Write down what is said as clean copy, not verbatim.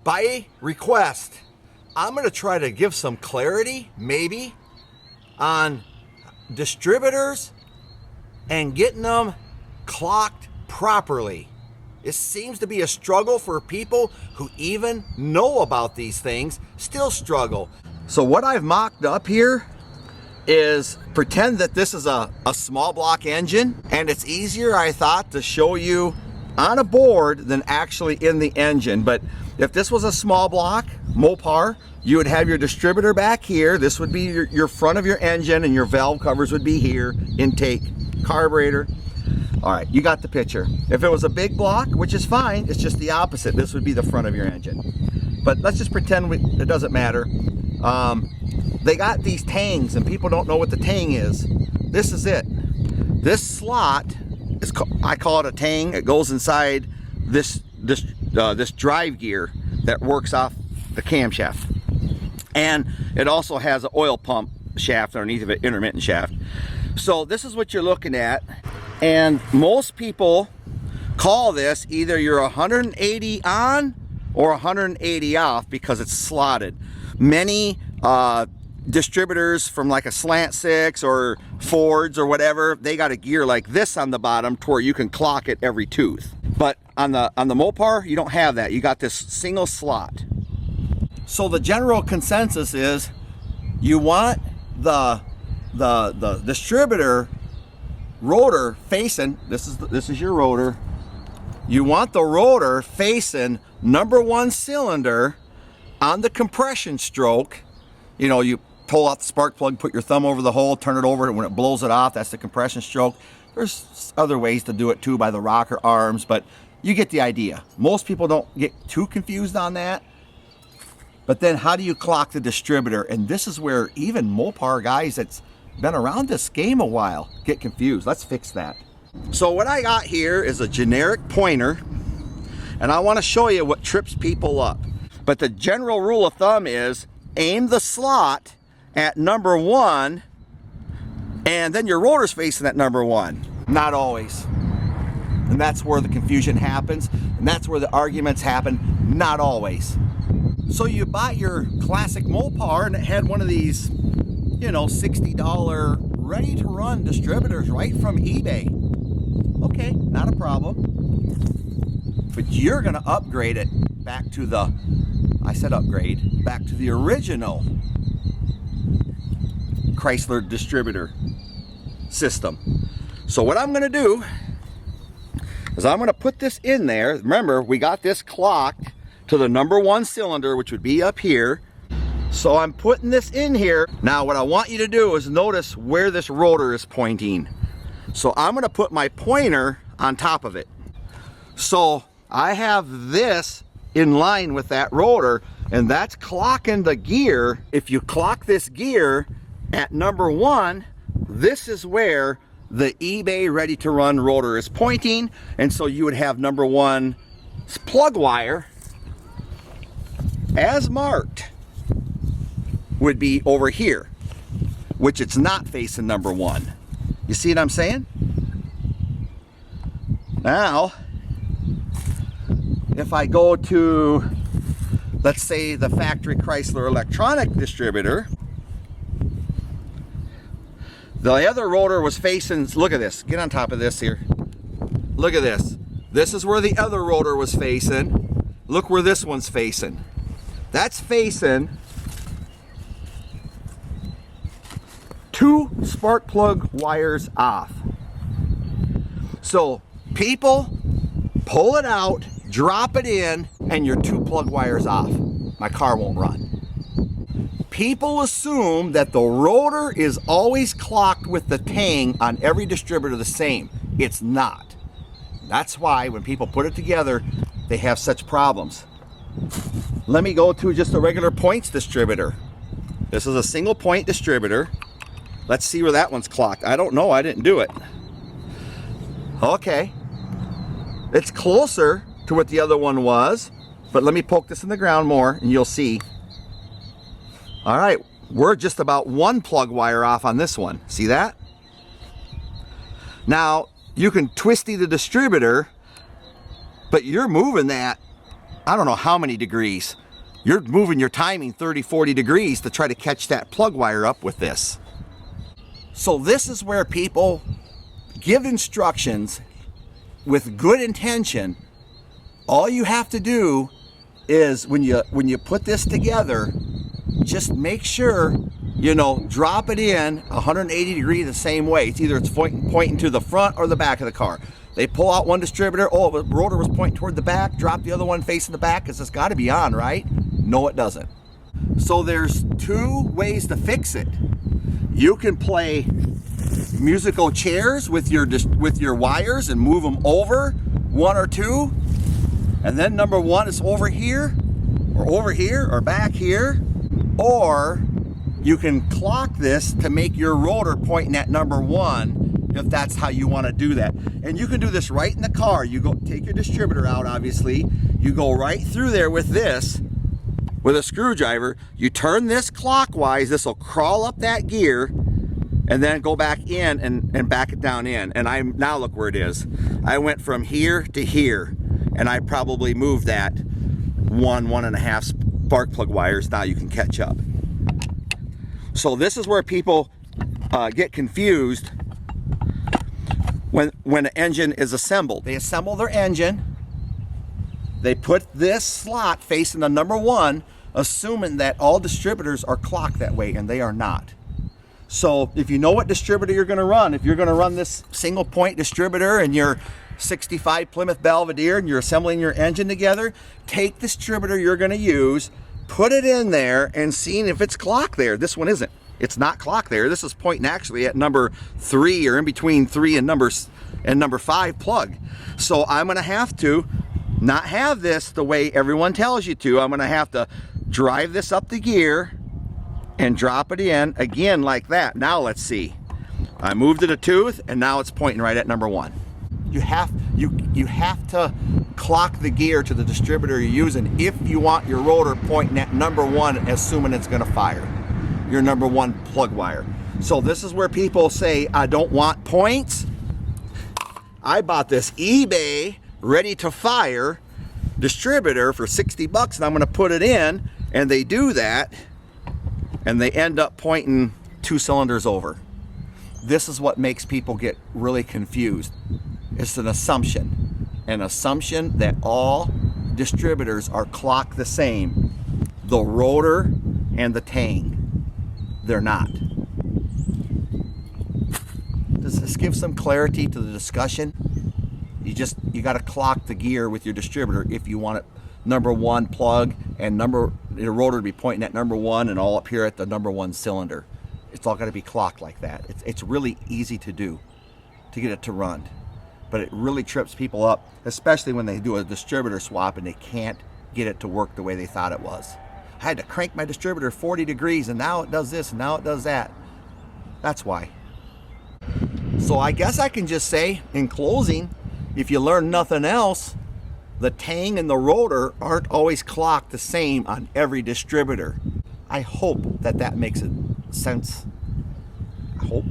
by request, I'm going to try to give some clarity, maybe, on distributors and getting them clocked properly. It seems to be a struggle for people who even know about these things, still struggle. So what I've mocked up here is pretend that this is a small block engine, and it's easier, I thought, to show you on a board than actually in the engine. But if this was a small block Mopar, you would have your distributor back here. This would be your front of your engine, and your valve covers would be here, intake, carburetor. All right, you got the picture. If it was a big block, which is fine, it's just the opposite. This would be the front of your engine. But let's just pretend it doesn't matter. They got these tangs, and people don't know what the tang is. This is it. This slot is, I call it a tang. It goes inside this drive gear that works off the camshaft, and it also has an oil pump shaft underneath of it, intermittent shaft. So this is what you're looking at, and most people call this either you're 180 on or 180 off because it's slotted. Many distributors from like a Slant 6 or Fords or whatever, they got a gear like this on the bottom to where you can clock it every tooth. But on the Mopar, you don't have that. You got this single slot. So the general consensus is you want the distributor rotor facing, this is your rotor. You want the rotor facing #1 cylinder on the compression stroke. You know, you pull out the spark plug, put your thumb over the hole, turn it over, and when it blows it off, that's the compression stroke. There's other ways to do it too, by the rocker arms, but you get the idea. Most people don't get too confused on that. But then how do you clock the distributor? And this is where even Mopar guys that's been around this game a while get confused. Let's fix that. So what I got here is a generic pointer, and I want to show you what trips people up. But the general rule of thumb is aim the slot at #1, and then your rotor's facing at #1. Not always. And that's where the confusion happens, and that's where the arguments happen. Not always. So you bought your classic Mopar, and it had one of these, you know, $60 ready-to-run distributors right from eBay. Okay, not a problem. But you're gonna upgrade it back to the, I said upgrade, back to the original Chrysler distributor system. So what I'm gonna do is I'm gonna put this in there. Remember, we got this clocked to the #1 cylinder, which would be up here. So I'm putting this in here. Now what I want you to do is notice where this rotor is pointing. So I'm gonna put my pointer on top of it. So I have this in line with that rotor, and that's clocking the gear. If you clock this gear at #1, this is where the eBay ready-to-run rotor is pointing, and so you would have #1's plug wire as marked would be over here, which it's not facing #1. You see what I'm saying? Now, if I go to, let's say, the factory Chrysler electronic distributor, the other rotor was facing, look at this, get on top of this here. Look at this. This is where the other rotor was facing. Look where this one's facing. That's facing 2 spark plug wires off. So people pull it out, drop it in, and your 2 plug wires off. My car won't run. People assume that the rotor is always clocked with the tang on every distributor the same. It's not. That's why when people put it together, they have such problems. Let me go to just a regular points distributor. This is a single point distributor. Let's see where that one's clocked. I don't know, I didn't do it. Okay. It's closer to what the other one was, but let me poke this in the ground more and you'll see. All right, we're just about 1 plug wire off on this one. See that? Now, you can twisty the distributor, but you're moving that I don't know how many degrees. You're moving your timing 30, 40 degrees to try to catch that plug wire up with this. So this is where people give instructions with good intention. All you have to do is when you put this together, just make sure, you know, drop it in 180 degrees the same way. It's either it's pointing to the front or the back of the car. They pull out one distributor, oh, the rotor was pointing toward the back, drop the other one facing the back, because it's got to be on, right? No, it doesn't. So there's two ways to fix it. You can play musical chairs with your wires and move them over one or two, and then number one is over here or back here, or you can clock this to make your rotor pointing at number one, if that's how you want to do that. And you can do this right in the car. You go take your distributor out, obviously, you go right through there with this, with a screwdriver, you turn this clockwise, this will crawl up that gear, and then go back in and back it down in. And now look where it is. I went from here to here, and I probably moved that 1.5 spark plug wires. Now you can catch up. So this is where people get confused when an engine is assembled. They assemble their engine, they put this slot facing the number one, assuming that all distributors are clocked that way, and they are not. So if you know what distributor you're going to run, if you're going to run this single point distributor and your 65 Plymouth Belvedere and you're assembling your engine together, take the distributor you're going to use, put it in there, and seeing if it's clocked there. This one isn't. It's not clocked there. This is pointing actually at number 3 or in between 3 and number 5 plug. So I'm going to have to not have this the way everyone tells you to. I'm going to have to drive this up the gear and drop it in again like that. Now let's see. I moved it a tooth, and now it's pointing right at number one. You have to clock the gear to the distributor you're using if you want your rotor pointing at number one, assuming it's going to fire your number one plug wire. So this is where people say, I don't want points. I bought this eBay ready to fire distributor for 60 bucks, and I'm going to put it in, and they do that, and they end up pointing 2 cylinders over. This is what makes people get really confused. It's an assumption that all distributors are clocked the same. The rotor and the tang, they're not. Does this give some clarity to the discussion? You got to clock the gear with your distributor if you want it number one plug and the rotor to be pointing at number one and all up here at the number one cylinder. It's all got to be clocked like that. It's really easy to do, to get it to run, but it really trips people up, especially when they do a distributor swap and they can't get it to work the way they thought it was. I had to crank my distributor 40 degrees and now it does this and now it does that. That's why. So I guess I can just say in closing, if you learn nothing else, the tang and the rotor aren't always clocked the same on every distributor. I hope that makes sense. I hope.